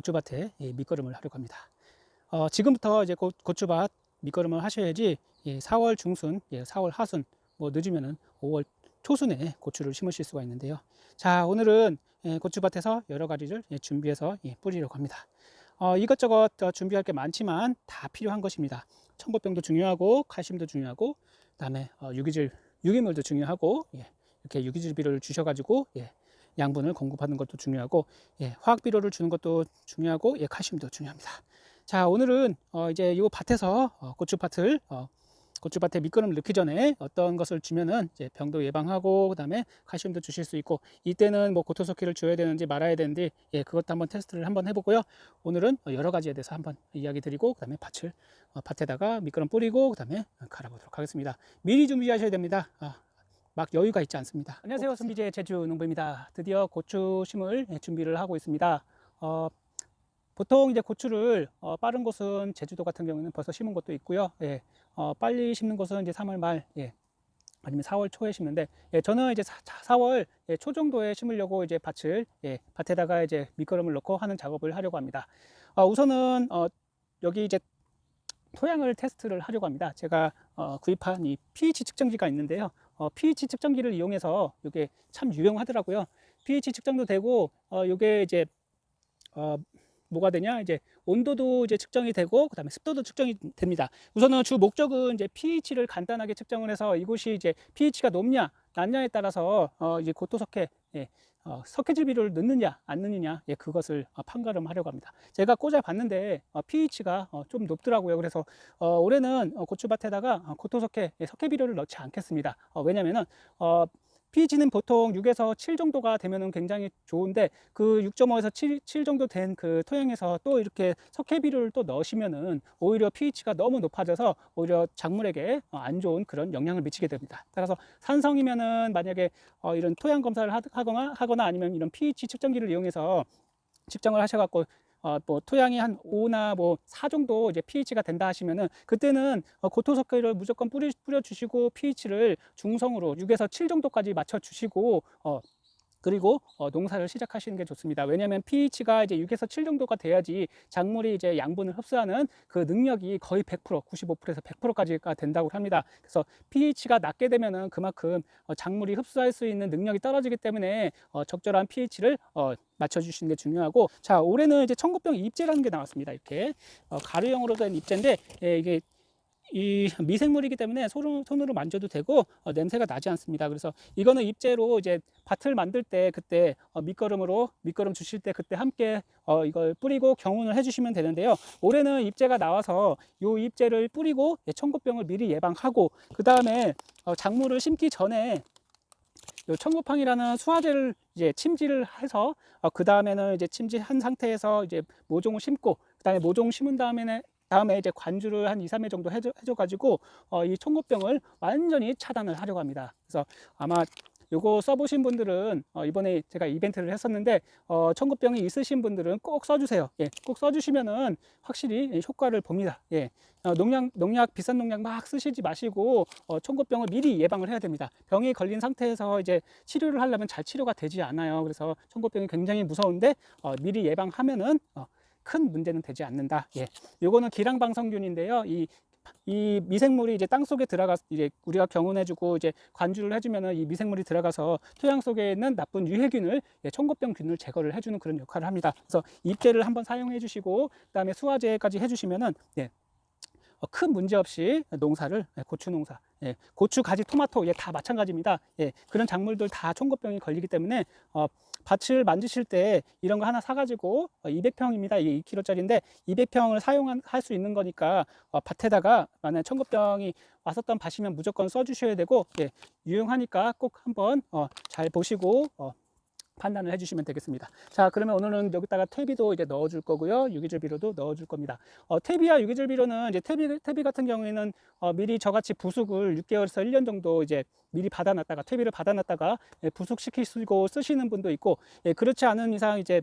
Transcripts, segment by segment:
고추밭에 밑거름을 하려고 합니다. 지금부터 이제 고추밭 밑거름을 하셔야지 4월 중순, 4월 하순, 뭐 늦으면은 5월 초순에 고추를 심으실 수가 있는데요. 자, 오늘은 고추밭에서 여러 가지를 준비해서 뿌리려고 합니다. 이것저것 준비할 게 많지만 다 필요한 것입니다. 청보병도 중요하고 칼슘도 중요하고 그다음에 유기물도 중요하고 이렇게 유기질 비료를 주셔가지고 양분을 공급하는 것도 중요하고 화학 비료를 주는 것도 중요하고 칼슘도 중요합니다. 자, 오늘은 이제 이 밭에서 고추밭에 밑거름을 넣기 전에 어떤 것을 주면은 이제 병도 예방하고 그다음에 칼슘도 주실 수 있고, 이때는 뭐 고토석회를 줘야 되는지 말아야 되는지 그것도 한번 테스트를 한번 해보고요. 오늘은 여러 가지에 대해서 한번 이야기 드리고 그다음에 밭에다가 밑거름 뿌리고 그다음에 갈아보도록 하겠습니다. 미리 준비하셔야 됩니다. 막 여유가 있지 않습니다. 안녕하세요, 손비제 제주농부입니다. 드디어 고추 심을 준비를 하고 있습니다. 보통 이제 고추를 빠른 곳은 제주도 같은 경우는 벌써 심은 곳도 있고요. 빨리 심는 곳은 이제 3월 말, 아니면 4월 초에 심는데, 저는 이제 4월 초 정도에 심으려고 이제 밭에다가 이제 밑거름을 넣고 하는 작업을 하려고 합니다. 우선은 여기 이제 토양을 테스트를 하려고 합니다. 제가 구입한 이 pH 측정기가 있는데요. pH 측정기를 이용해서 이게 참 유용하더라고요. pH 측정도 되고, 이게 이제 뭐가 되냐, 이제 온도도 이제 측정이 되고 그다음에 습도도 측정이 됩니다. 우선은 주 목적은 이제 pH를 간단하게 측정을 해서 이곳이 이제 pH가 높냐 낮냐에 따라서 이제 고토석회 석회질 비료를 넣느냐 안 넣느냐 그것을 판가름하려고 합니다. 제가 꽂아 봤는데 pH가 좀 높더라고요. 그래서 올해는 고추밭에다가 고토석회 석회 비료를 넣지 않겠습니다. 왜냐면은 pH는 보통 6에서 7 정도가 되면 굉장히 좋은데, 그 6.5에서 7 정도 된 그 토양에서 또 이렇게 석회 비료를 또 넣으시면은 오히려 pH가 너무 높아져서 오히려 작물에게 안 좋은 그런 영향을 미치게 됩니다. 따라서 산성이면은 만약에 이런 토양 검사를 하거나 아니면 이런 pH 측정기를 이용해서 측정을 하셔갖고 뭐 토양이 한 5나 뭐 4 정도 이제 pH가 된다 하시면은, 그때는 고토석회를 무조건 뿌려 주시고 pH를 중성으로 6에서 7 정도까지 맞춰 주시고 그리고 농사를 시작하시는 게 좋습니다. 왜냐하면 pH가 이제 6에서 7 정도가 돼야지 작물이 이제 양분을 흡수하는 그 능력이 거의 100%, 95%에서 100%까지가 된다고 합니다. 그래서 pH가 낮게 되면은 그만큼 작물이 흡수할 수 있는 능력이 떨어지기 때문에 적절한 pH를 맞춰주시는 게 중요하고, 자, 올해는 이제 청국병 입제라는 게 나왔습니다. 이렇게 가루형으로 된 입제인데 이게 이 미생물이기 때문에 손으로 만져도 되고 냄새가 나지 않습니다. 그래서 이거는 입제로 이제 밭을 만들 때 그때 밑거름 주실 때 그때 함께 이걸 뿌리고 경운을 해주시면 되는데요. 올해는 입제가 나와서 이 입제를 뿌리고 청국병을 미리 예방하고, 그 다음에 작물을 심기 전에 요 청국팡이라는 수화제를 이제 침지를 해서 그 다음에는 이제 침지한 상태에서 이제 모종을 심고, 그 다음에 모종 심은 다음에 이제 관주를 한 2, 3회 정도 해줘가지고 이 청국병을 완전히 차단을 하려고 합니다. 그래서 아마 요거 써보신 분들은 이번에 제가 이벤트를 했었는데 청국병이 있으신 분들은 꼭 써주세요. 꼭 써주시면은 확실히 효과를 봅니다. 농약 비싼 농약 막 쓰시지 마시고 청국병을 미리 예방을 해야 됩니다. 병이 걸린 상태에서 이제 치료를 하려면 잘 치료가 되지 않아요. 그래서 청국병이 굉장히 무서운데 미리 예방하면은 큰 문제는 되지 않는다. 요거는 기랑방성균인데요. 이 미생물이 이제 땅 속에 이제 우리가 경운해주고 이제 관주를 해주면은 이 미생물이 들어가서 토양 속에 있는 나쁜 유해균을 청국병균을 제거를 해주는 그런 역할을 합니다. 그래서 입제를 한번 사용해 주시고 그다음에 수화제까지 해주시면은 큰 문제 없이 고추 농사, 고추, 가지, 토마토 다 마찬가지입니다. 그런 작물들 다 청국병이 걸리기 때문에 밭을 만드실 때 이런 거 하나 사가지고 200평입니다. 이게 2kg짜리인데 200평을 할 수 있는 거니까 밭에다가 만약 청국병이 왔었던 밭이면 무조건 써주셔야 되고, 유용하니까 꼭 한번 잘 보시고 판단을 해주시면 되겠습니다. 자, 그러면 오늘은 여기다가 퇴비도 이제 넣어줄 거고요. 유기질 비료도 넣어줄 겁니다. 퇴비와 유기질 비료는 이제 퇴비 같은 경우에는 미리 저같이 부숙을 6개월에서 1년 정도 이제 미리 퇴비를 받아놨다가 부숙시키시고 쓰시는 분도 있고, 그렇지 않은 이상 이제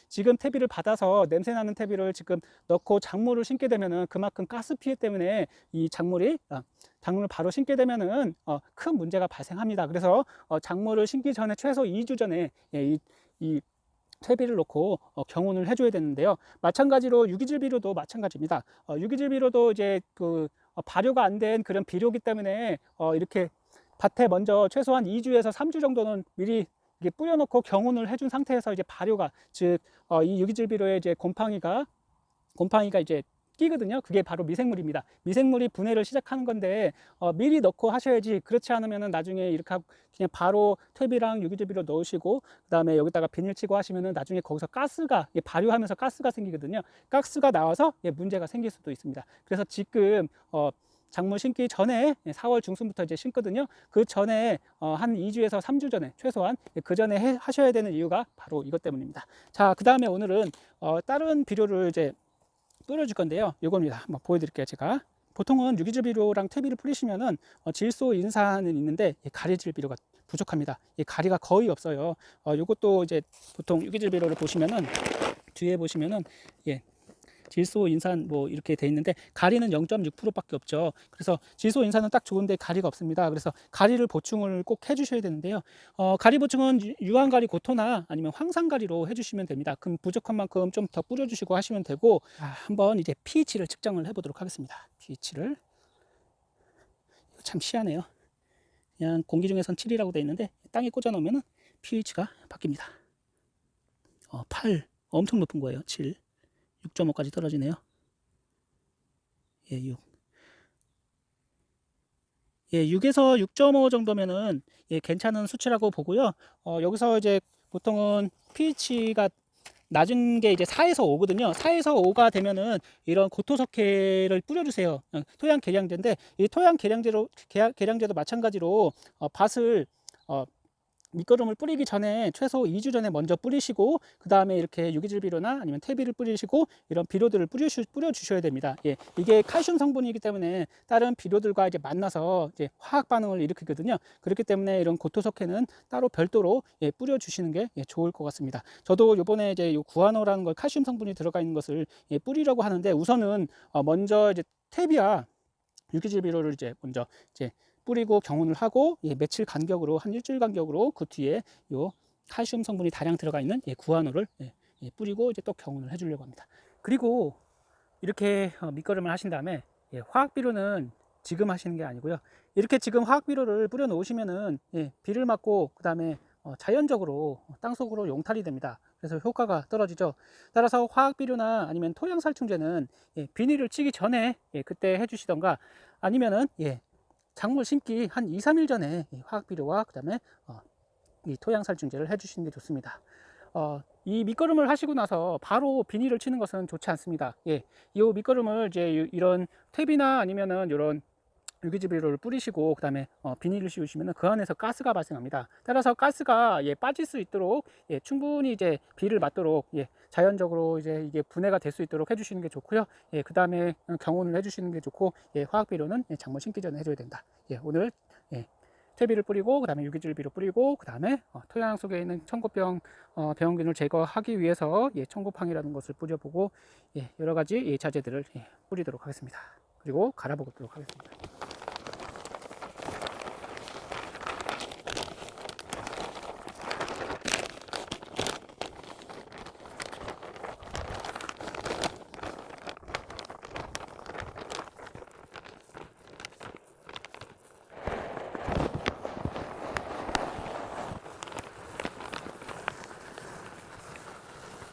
지금 퇴비를 받아서 냄새나는 퇴비를 지금 넣고 작물을 심게 되면은 그만큼 가스 피해 때문에 이 작물을 바로 심게 되면은 큰 문제가 발생합니다. 그래서 작물을 심기 전에 최소 2주 전에 이 퇴비를 넣고 경운을 해줘야 되는데요. 마찬가지로 유기질 비료도 마찬가지입니다. 유기질 비료도 이제 발효가 안 된 그런 비료기 때문에 이렇게 밭에 먼저 최소한 2주에서 3주 정도는 미리 이게 뿌려놓고 경운을 해준 상태에서 이제 발효가, 즉 이 유기질 비료에 이제 곰팡이가 이제 끼거든요. 그게 바로 미생물입니다. 미생물이 분해를 시작하는 건데 미리 넣고 하셔야지. 그렇지 않으면은 나중에 이렇게 하고 그냥 바로 퇴비랑 유기질 비료 넣으시고 그다음에 여기다가 비닐 치고 하시면은 나중에 거기서 가스가 발효하면서 가스가 생기거든요. 가스가 나와서 문제가 생길 수도 있습니다. 그래서 지금 작물 심기 전에 4월 중순부터 이제 심거든요. 그 전에 한 2주에서 3주 전에 최소한 그 전에 하셔야 되는 이유가 바로 이것 때문입니다. 자, 그 다음에 오늘은 다른 비료를 이제 뿌려줄 건데요. 이겁니다. 한번 보여드릴게요. 제가 보통은 유기질 비료랑 퇴비를 뿌리시면은 질소 인산은 있는데 가리질 비료가 부족합니다. 가리가 거의 없어요. 이것도 이제 보통 유기질 비료를 보시면은 뒤에 보시면은 질소 인산 뭐 이렇게 돼 있는데 가리는 0.6%밖에 없죠. 그래서 질소 인산은 딱 좋은데 가리가 없습니다. 그래서 가리를 보충을 꼭 해주셔야 되는데요. 가리 보충은 유황가리 고토나 아니면 황산가리로 해주시면 됩니다. 그럼 부족한 만큼 좀 더 뿌려주시고 하시면 되고, 한번 이제 pH를 측정을 해보도록 하겠습니다. pH를 참 희한해요. 그냥 공기 중에선 7이라고 돼 있는데 땅에 꽂아 놓으면 pH가 바뀝니다. 8 엄청 높은 거예요. 7 6.5까지 떨어지네요. 6. 6에서 6.5 정도면은 괜찮은 수치라고 보고요. 여기서 이제 보통은 pH가 낮은 게 이제 4에서 5거든요. 4에서 5가 되면은 이런 고토석회를 뿌려주세요. 토양 계량제인데 이 토양 계량제도 마찬가지로 밭을 밑거름을 뿌리기 전에 최소 2주 전에 먼저 뿌리시고 그 다음에 이렇게 유기질 비료나 아니면 퇴비를 뿌리시고 이런 비료들을 뿌려주셔야 됩니다. 이게 칼슘 성분이기 때문에 다른 비료들과 이제 만나서 이제 화학 반응을 일으키거든요. 그렇기 때문에 이런 고토석회는 따로 별도로 뿌려주시는 게 좋을 것 같습니다. 저도 요번에 이제 요 구아노라는 걸 칼슘 성분이 들어가 있는 것을 뿌리려고 하는데 우선은 먼저 이제 퇴비와 유기질 비료를 이제 먼저 뿌리고 경운을 하고 며칠 간격으로 한 일주일 간격으로 그 뒤에 요 칼슘 성분이 다량 들어가 있는 구아노를 뿌리고 이제 또 경운을 해주려고 합니다. 그리고 이렇게 밑거름을 하신 다음에 화학 비료는 지금 하시는 게 아니고요. 이렇게 지금 화학 비료를 뿌려 놓으시면은 비를 맞고 그 다음에 자연적으로 땅속으로 용탈이 됩니다. 그래서 효과가 떨어지죠. 따라서 화학 비료나 아니면 토양 살충제는 비닐을 치기 전에 그때 해주시던가 아니면은 작물 심기 한 2, 3일 전에 화학 비료와 그 다음에 이 토양 살충제를 해주시는 게 좋습니다. 이 밑거름을 하시고 나서 바로 비닐을 치는 것은 좋지 않습니다. 이 밑거름을 이제 이런 퇴비나 아니면은 이런 유기질 비료를 뿌리시고 그 다음에 비닐을 씌우시면 그 안에서 가스가 발생합니다. 따라서 가스가 빠질 수 있도록 충분히 이제 비를 맞도록 자연적으로 이제 이게 분해가 될 수 있도록 해주시는 게 좋고요. 그 다음에 경운을 해주시는 게 좋고 화학 비료는 작물 심기 전에 해줘야 된다. 오늘 퇴비를 뿌리고 그 다음에 유기질 비료 뿌리고 그 다음에 토양 속에 있는 청고병 병균을 제거하기 위해서 청고팡이라는 것을 뿌려보고 여러 가지 자재들을 뿌리도록 하겠습니다. 그리고 갈아보도록 하겠습니다.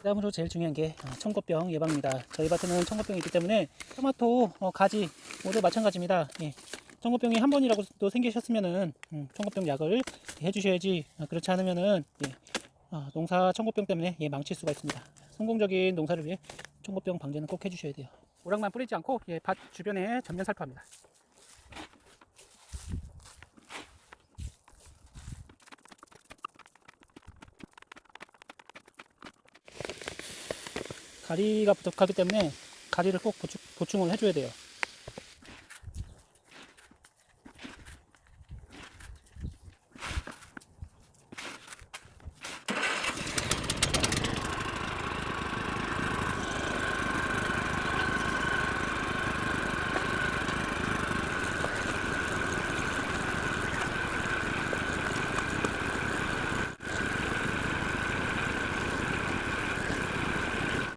다음으로 제일 중요한 게 청고병 예방입니다. 저희 밭에는 청고병이 있기 때문에 토마토, 가지 모두 마찬가지입니다. 청고병이 한 번이라도 생기셨으면은 청고병 약을 해주셔야지. 그렇지 않으면은 농사 청고병 때문에 망칠 수가 있습니다. 성공적인 농사를 위해 청고병 방제는 꼭 해주셔야 돼요. 오락만 뿌리지 않고 밭 주변에 전면 살포합니다. 가리가 부족하기 때문에 가리를 꼭 보충을 해줘야 돼요.